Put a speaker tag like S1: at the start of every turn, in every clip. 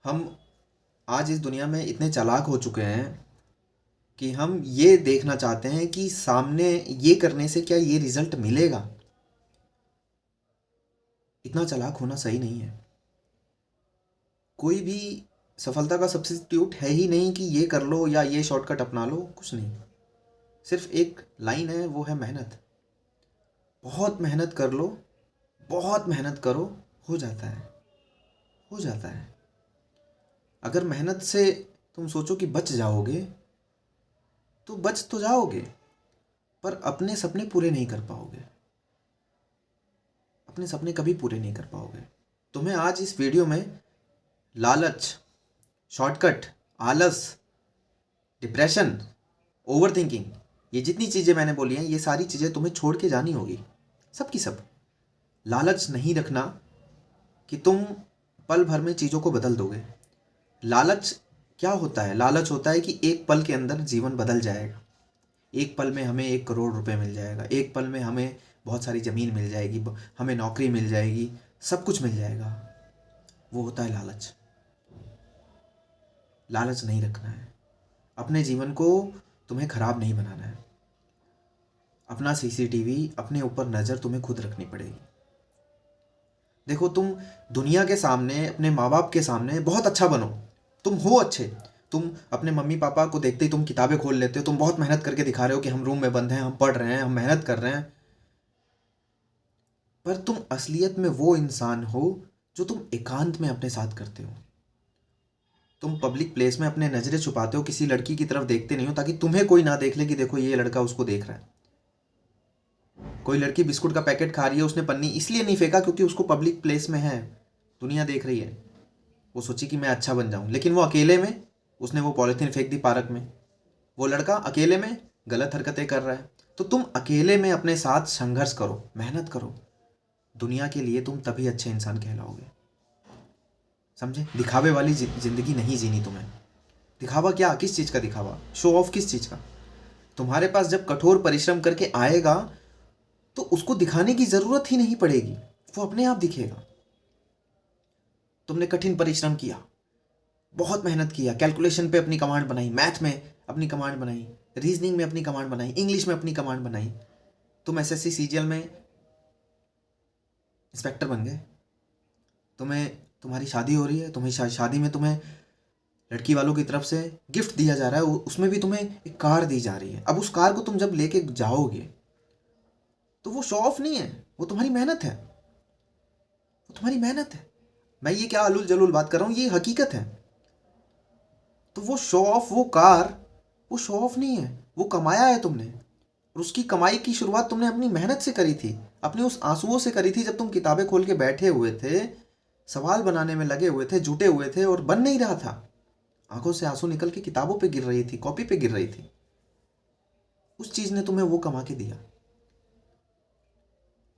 S1: हम आज इस दुनिया में इतने चालाक हो चुके हैं कि हम ये देखना चाहते हैं कि सामने ये करने से क्या ये रिजल्ट मिलेगा। इतना चालाक होना सही नहीं है। कोई भी सफलता का सब्स्टिट्यूट है ही नहीं कि ये कर लो या ये शॉर्टकट अपना लो, कुछ नहीं। सिर्फ एक लाइन है, वो है मेहनत। बहुत मेहनत कर लो, बहुत मेहनत करो, हो जाता है, हो जाता है। अगर मेहनत से तुम सोचो कि बच जाओगे तो बच तो जाओगे, पर अपने सपने पूरे नहीं कर पाओगे। अपने सपने कभी पूरे नहीं कर पाओगे। तुम्हें आज इस वीडियो में लालच, शॉर्टकट, आलस, डिप्रेशन, ओवर थिंकिंग, ये जितनी चीज़ें मैंने बोली हैं, ये सारी चीज़ें तुम्हें छोड़ के जानी होगी, सब की सब। लालच नहीं रखना कि तुम पल भर में चीज़ों को बदल दोगे। लालच क्या होता है? लालच होता है कि एक पल के अंदर जीवन बदल जाएगा। एक पल में हमें 1 करोड़ रुपए मिल जाएगा, एक पल में हमें बहुत सारी ज़मीन मिल जाएगी, हमें नौकरी मिल जाएगी, सब कुछ मिल जाएगा। वो होता है लालच। लालच नहीं रखना है। अपने जीवन को तुम्हें ख़राब नहीं बनाना है। अपना सीसीटीवी, अपने ऊपर नज़र तुम्हें खुद रखनी पड़ेगी। देखो, तुम दुनिया के सामने, अपने माँ बाप के सामने बहुत अच्छा बनो। तुम हो अच्छे। तुम अपने मम्मी पापा को देखते ही तुम किताबें खोल लेते हो, तुम बहुत मेहनत करके दिखा रहे हो कि हम रूम में बंद हैं, हम पढ़ रहे हैं, हम मेहनत कर रहे हैं। पर तुम असलियत में वो इंसान हो जो तुम एकांत में अपने साथ करते हो। तुम पब्लिक प्लेस में अपने नज़रें छुपाते हो, किसी लड़की की तरफ देखते नहीं हो ताकि तुम्हें कोई ना देख ले कि देखो ये लड़का उसको देख रहा है। कोई लड़की बिस्कुट का पैकेट खा रही है, उसने पन्नी इसलिए नहीं फेंका क्योंकि उसको पब्लिक प्लेस में है, दुनिया देख रही है। वो सोची कि मैं अच्छा बन जाऊं, लेकिन वो अकेले में उसने वो पॉलिथीन फेंक दी पार्क में। वो लड़का अकेले में गलत हरकतें कर रहा है। तो तुम अकेले में अपने साथ संघर्ष करो, मेहनत करो। दुनिया के लिए तुम तभी अच्छे इंसान कहलाओगे। समझे? दिखावे वाली जिंदगी नहीं जीनी तुम्हें। दिखावा क्या? किस चीज़ का दिखावा? शो ऑफ किस चीज़ का? तुम्हारे पास जब कठोर परिश्रम करके आएगा तो उसको दिखाने की ज़रूरत ही नहीं पड़ेगी, वो अपने आप दिखेगा। तुमने कठिन परिश्रम किया, बहुत मेहनत किया, कैलकुलेशन पे अपनी कमांड बनाई, मैथ में अपनी कमांड बनाई, रीजनिंग में अपनी कमांड बनाई, इंग्लिश में अपनी कमांड बनाई। तुम एसएससी सीजीएल में इंस्पेक्टर बन गए। तुम्हें तुम्हारी शादी हो रही है, तुम्हें शादी में तुम्हें लड़की वालों की तरफ से गिफ्ट दिया जा रहा है, उसमें भी तुम्हें एक कार दी जा रही है। अब उस कार को तुम जब लेके जाओगे तो वो शो ऑफ नहीं है, वो तुम्हारी मेहनत है। वो तुम्हारी मेहनत है। मैं ये क्या अलुल जलूल बात कर रहा हूँ, ये हकीकत है। तो वो शो ऑफ, वो कार, वो शो ऑफ नहीं है, वो कमाया है तुमने। और उसकी कमाई की शुरुआत तुमने अपनी मेहनत से करी थी, अपने उस आंसुओं से करी थी जब तुम किताबें खोल के बैठे हुए थे, सवाल बनाने में लगे हुए थे, जुटे हुए थे और बन नहीं रहा था। आंखों से आंसू निकल के किताबों पे गिर रही थी, कॉपी पे गिर रही थी। उस चीज ने तुम्हें वो कमा के दिया।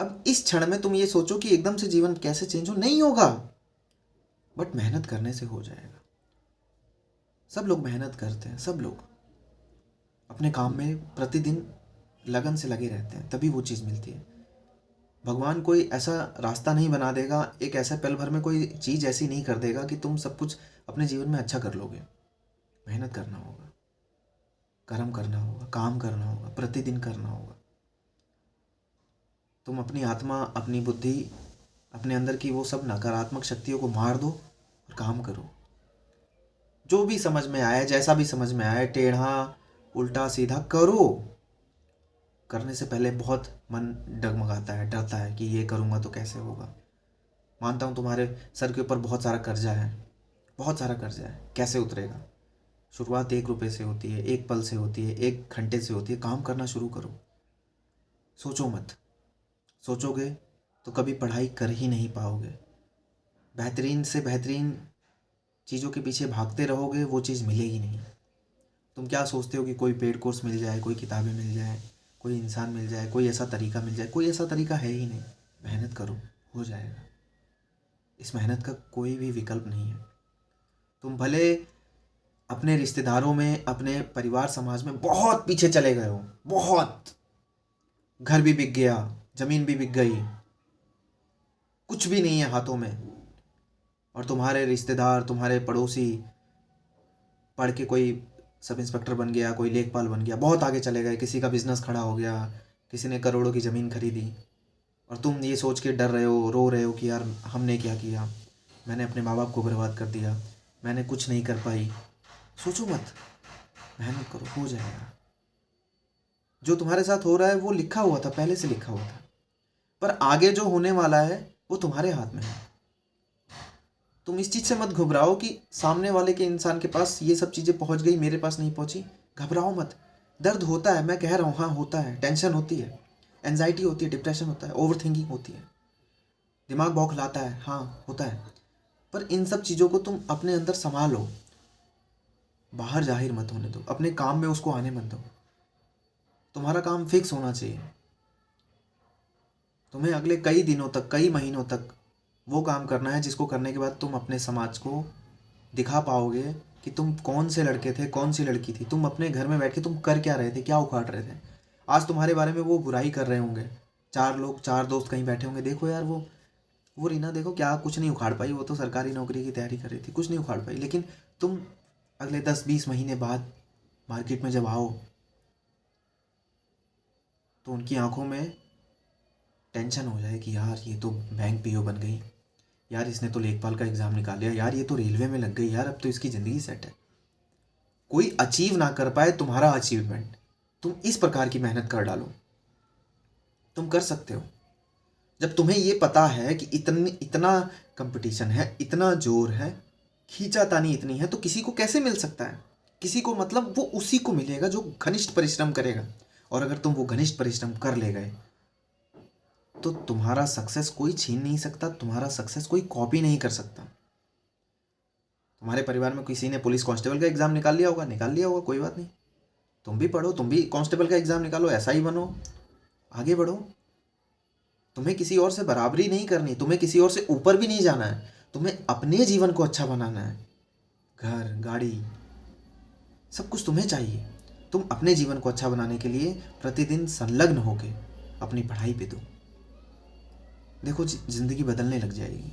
S1: अब इस क्षण में तुम ये सोचो कि एकदम से जीवन कैसे चेंज हो, नहीं होगा। बट मेहनत करने से हो जाएगा। सब लोग मेहनत करते हैं, सब लोग अपने काम में प्रतिदिन लगन से लगे रहते हैं, तभी वो चीज़ मिलती है। भगवान कोई ऐसा रास्ता नहीं बना देगा, एक ऐसा पल भर में कोई चीज़ ऐसी नहीं कर देगा कि तुम सब कुछ अपने जीवन में अच्छा कर लोगे। मेहनत करना होगा, कर्म करना होगा, काम करना होगा, प्रतिदिन करना होगा। तुम अपनी आत्मा, अपनी बुद्धि, अपने अंदर की वो सब नकारात्मक शक्तियों को मार दो और काम करो। जो भी समझ में आया, जैसा भी समझ में आया, टेढ़ा उल्टा सीधा करो। करने से पहले बहुत मन डगमगाता है, डरता है कि ये करूँगा तो कैसे होगा। मानता हूँ तुम्हारे सर के ऊपर बहुत सारा कर्जा है, बहुत सारा कर्जा है, कैसे उतरेगा। शुरुआत 1 रुपये से होती है, एक पल से होती है, 1 घंटे से होती है। काम करना शुरू करो। सोचो मत। सोचोगे तो कभी पढ़ाई कर ही नहीं पाओगे। बेहतरीन से बेहतरीन चीज़ों के पीछे भागते रहोगे, वो चीज़ मिलेगी नहीं। तुम क्या सोचते हो कि कोई पेड कोर्स मिल जाए, कोई किताबें मिल जाए, कोई इंसान मिल जाए, कोई ऐसा तरीका मिल जाए? कोई ऐसा तरीका है ही नहीं। मेहनत करो, हो जाएगा। इस मेहनत का कोई भी विकल्प नहीं है। तुम भले अपने रिश्तेदारों में, अपने परिवार समाज में बहुत पीछे चले गए हो, बहुत, घर भी बिक गया, जमीन भी बिक गई, कुछ भी नहीं है हाथों में, और तुम्हारे रिश्तेदार, तुम्हारे पड़ोसी पढ़ के कोई सब इंस्पेक्टर बन गया, कोई लेखपाल बन गया, बहुत आगे चले गए, किसी का बिजनेस खड़ा हो गया, किसी ने करोड़ों की ज़मीन खरीदी, और तुम ये सोच के डर रहे हो, रो रहे हो कि यार हमने क्या किया, मैंने अपने माँ बाप को बर्बाद कर दिया, मैंने कुछ नहीं कर पाई। सोचो मत, मेहनत करो, हो जाएगा। जो तुम्हारे साथ हो रहा है वो लिखा हुआ था, पहले से लिखा हुआ था, पर आगे जो होने वाला है वो तुम्हारे हाथ में है। तुम इस चीज़ से मत घबराओ कि सामने वाले के इंसान के पास ये सब चीज़ें पहुंच गई, मेरे पास नहीं पहुंची। घबराओ मत। दर्द होता है, मैं कह रहा हूँ, हाँ होता है, टेंशन होती है, एनजाइटी होती है, डिप्रेशन होता है, ओवर थिंकिंग होती है, दिमाग बौखलाता है, हाँ होता है। पर इन सब चीज़ों को तुम अपने अंदर संभालो, बाहर जाहिर मत होने दो, अपने काम में उसको आने मत दो। तुम्हारा काम फिक्स होना चाहिए। तुम्हें अगले कई दिनों तक, कई महीनों तक वो काम करना है जिसको करने के बाद तुम अपने समाज को दिखा पाओगे कि तुम कौन से लड़के थे, कौन सी लड़की थी, तुम अपने घर में बैठ के तुम कर क्या रहे थे, क्या उखाड़ रहे थे। आज तुम्हारे बारे में वो बुराई कर रहे होंगे, चार लोग, चार दोस्त कहीं बैठे होंगे, देखो यार वो रीना देखो क्या कुछ नहीं उखाड़ पाई, वो तो सरकारी नौकरी की तैयारी कर रही थी, कुछ नहीं उखाड़ पाई। लेकिन तुम अगले 10-20 महीने बाद मार्केट में जब आओ तो उनकी आंखों में टेंशन हो जाए कि यार ये तो बैंक पीओ बन गई, यार इसने तो लेखपाल का एग्ज़ाम निकाल लिया, यार ये तो रेलवे में लग गई, यार अब तो इसकी ज़िंदगी सेट है। कोई अचीव ना कर पाए तुम्हारा अचीवमेंट, तुम इस प्रकार की मेहनत कर डालो, तुम कर सकते हो। जब तुम्हें ये पता है कि इतना कंपटीशन है, इतना जोर है, खींचातानी इतनी है, तो किसी को कैसे मिल सकता है? किसी को मतलब वो उसी को मिलेगा जो घनिष्ठ परिश्रम करेगा। और अगर तुम वो घनिष्ठ परिश्रम कर ले गए तो तुम्हारा सक्सेस कोई छीन नहीं सकता, तुम्हारा सक्सेस कोई कॉपी नहीं कर सकता। तुम्हारे परिवार में किसी ने पुलिस कांस्टेबल का एग्ज़ाम निकाल लिया होगा, निकाल लिया होगा, कोई बात नहीं, तुम भी पढ़ो, तुम भी कांस्टेबल का एग्ज़ाम निकालो, ऐसा ही बनो, आगे बढ़ो। तुम्हें किसी और से बराबरी नहीं करनी, तुम्हें किसी और से ऊपर भी नहीं जाना है, तुम्हें अपने जीवन को अच्छा बनाना है। घर, गाड़ी, सब कुछ तुम्हें चाहिए। तुम अपने जीवन को अच्छा बनाने के लिए प्रतिदिन संलग्न होके अपनी पढ़ाई पे दो। देखो ज़िंदगी बदलने लग जाएगी।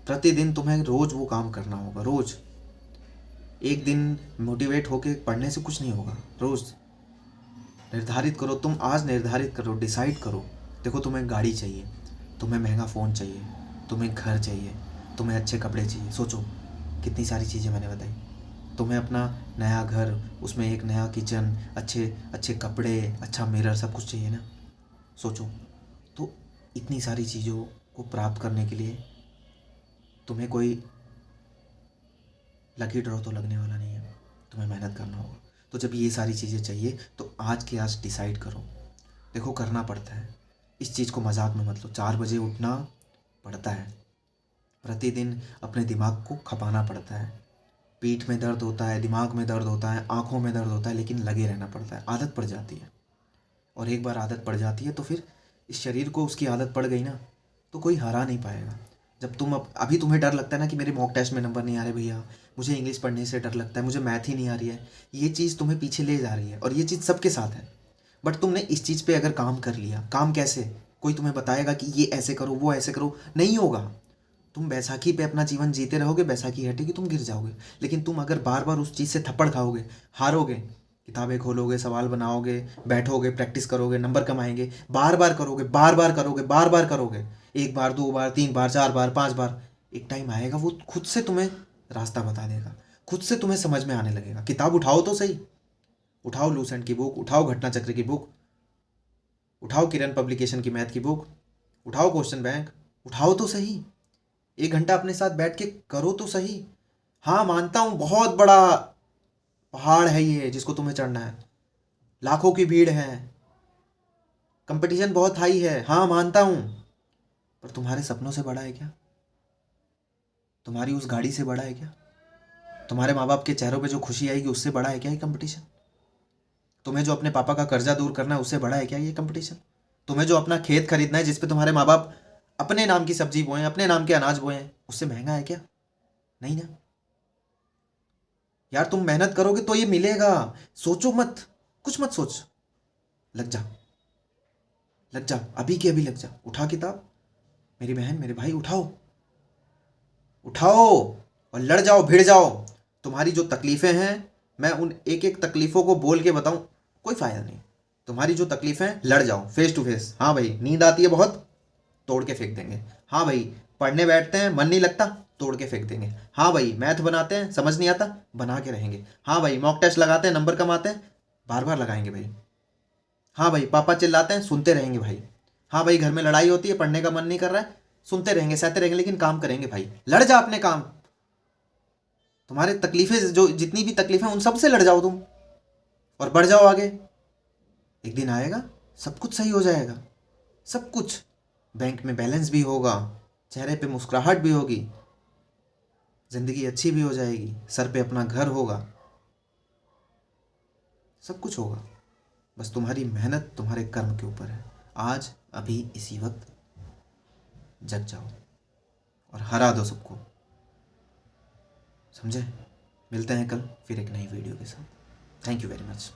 S1: प्रतिदिन तुम्हें रोज़ वो काम करना होगा, रोज़। एक दिन मोटिवेट होके पढ़ने से कुछ नहीं होगा। रोज़ निर्धारित करो, तुम आज निर्धारित करो, डिसाइड करो। देखो तुम्हें गाड़ी चाहिए, तुम्हें महंगा फ़ोन चाहिए, तुम्हें घर चाहिए, तुम्हें अच्छे कपड़े चाहिए, सोचो कितनी सारी चीज़ें मैंने बताई। तुम्हें अपना नया घर, उसमें एक नया किचन, अच्छे अच्छे कपड़े, अच्छा मिरर, सब कुछ चाहिए ना। सोचो, तो इतनी सारी चीज़ों को प्राप्त करने के लिए तुम्हें कोई लकी ड्रॉ तो लगने वाला नहीं है, तुम्हें मेहनत करना होगा। तो जब ये सारी चीज़ें चाहिए तो आज के आज डिसाइड करो। देखो करना पड़ता है, इस चीज़ को मजाक में मत लो। 4 बजे उठना पड़ता है, प्रतिदिन अपने दिमाग को खपाना पड़ता है। पीठ में दर्द होता है, दिमाग में दर्द होता है, आँखों में दर्द होता है, लेकिन लगे रहना पड़ता है। आदत पड़ जाती है, और एक बार आदत पड़ जाती है तो फिर इस शरीर को उसकी आदत पड़ गई ना, तो कोई हरा नहीं पाएगा। जब तुम अभी तुम्हें डर लगता है ना कि मेरे मॉक टेस्ट में नंबर नहीं आ रहे भैया, मुझे इंग्लिश पढ़ने से डर लगता है, मुझे मैथ ही नहीं आ रही है, ये चीज़ तुम्हें पीछे ले जा रही है, और ये चीज़ सबके साथ है। बट तुमने इस चीज़ पे अगर काम कर लिया, काम कैसे, कोई तुम्हें बताएगा कि ये ऐसे करो, वो ऐसे करो, नहीं होगा। तुम बैसाखी पे अपना जीवन जीते रहोगे, बैसाखी हटेगी, तुम गिर जाओगे। लेकिन तुम अगर बार बार उस चीज़ से थप्पड़ खाओगे, हारोगे, किताबें खोलोगे, सवाल बनाओगे, बैठोगे, प्रैक्टिस करोगे, नंबर कमाएंगे, बार बार करोगे, बार बार करोगे, बार बार करोगे, एक बार, दो बार, तीन बार, चार बार, 5 बार, एक टाइम आएगा वो खुद से तुम्हें रास्ता बता देगा, खुद से तुम्हें समझ में आने लगेगा। किताब उठाओ तो सही, उठाओ लूसेंट की बुक, उठाओ घटना चक्र की बुक, उठाओ किरण पब्लिकेशन की मैथ की बुक, उठाओ क्वेश्चन बैंक, उठाओ तो सही। 1 घंटा अपने साथ बैठ के करो तो सही। हाँ मानता हूँ बहुत बड़ा पहाड़ है ये जिसको तुम्हें चढ़ना है, लाखों की भीड़ है, कंपटीशन बहुत हाई है, हाँ मानता हूँ, पर तुम्हारे सपनों से बड़ा है क्या? तुम्हारी उस गाड़ी से बड़ा है क्या? तुम्हारे माँ बाप के चेहरों पे जो खुशी आएगी उससे बड़ा है क्या ये कंपटीशन? तुम्हें जो अपने पापा का कर्जा दूर करना है उससे बड़ा है क्या ये कंपटीशन? तुम्हें जो अपना खेत खरीदना है जिसपे तुम्हारे माँ बाप अपने नाम की सब्जी बोए, अपने नाम के अनाज बोए, उससे महंगा है क्या? नहीं ना यार, तुम मेहनत करोगे तो ये मिलेगा। सोचो मत, कुछ मत सोच, लग जा, लग जा, अभी के अभी लग जा। उठा किताब, मेरी बहन, मेरे भाई, उठाओ, उठाओ और लड़ जाओ, भिड़ जाओ। तुम्हारी जो तकलीफ़ें हैं, मैं उन एक एक तकलीफ़ों को बोल के बताऊं, कोई फ़ायदा नहीं। तुम्हारी जो तकलीफ़ें हैं, लड़ जाओ फेस टू फेस। हाँ भाई, नींद आती है बहुत, तोड़ के फेंक देंगे। हाँ भाई, पढ़ने बैठते हैं मन नहीं लगता, तोड़ के फेंक देंगे। हाँ भाई, मैथ बनाते हैं समझ नहीं आता, बना के रहेंगे। हाँ भाई, मॉक टेस्ट लगाते हैं नंबर कम आते हैं, बार बार लगाएंगे भाई। हाँ भाई, पापा चिल्लाते हैं सुनते रहेंगे भाई। हाँ भाई, घर में लड़ाई होती है, पढ़ने का मन नहीं कर रहा है, सुनते रहेंगे सहते रहेंगे, लेकिन काम करेंगे भाई। लड़ जा अपने काम। तुम्हारे तकलीफें जो जितनी भी तकलीफें उन सब से लड़ जाओ तुम, और बढ़ जाओ आगे। एक दिन आएगा, सब कुछ सही हो जाएगा। सब कुछ। बैंक में बैलेंस भी होगा, चेहरे पे मुस्कुराहट भी होगी, जिंदगी अच्छी भी हो जाएगी, सर पे अपना घर होगा, सब कुछ होगा। बस तुम्हारी मेहनत तुम्हारे कर्म के ऊपर है। आज अभी इसी वक्त जग जाओ और हरा दो सबको। समझे? मिलते हैं कल फिर एक नई वीडियो के साथ। Thank you very much.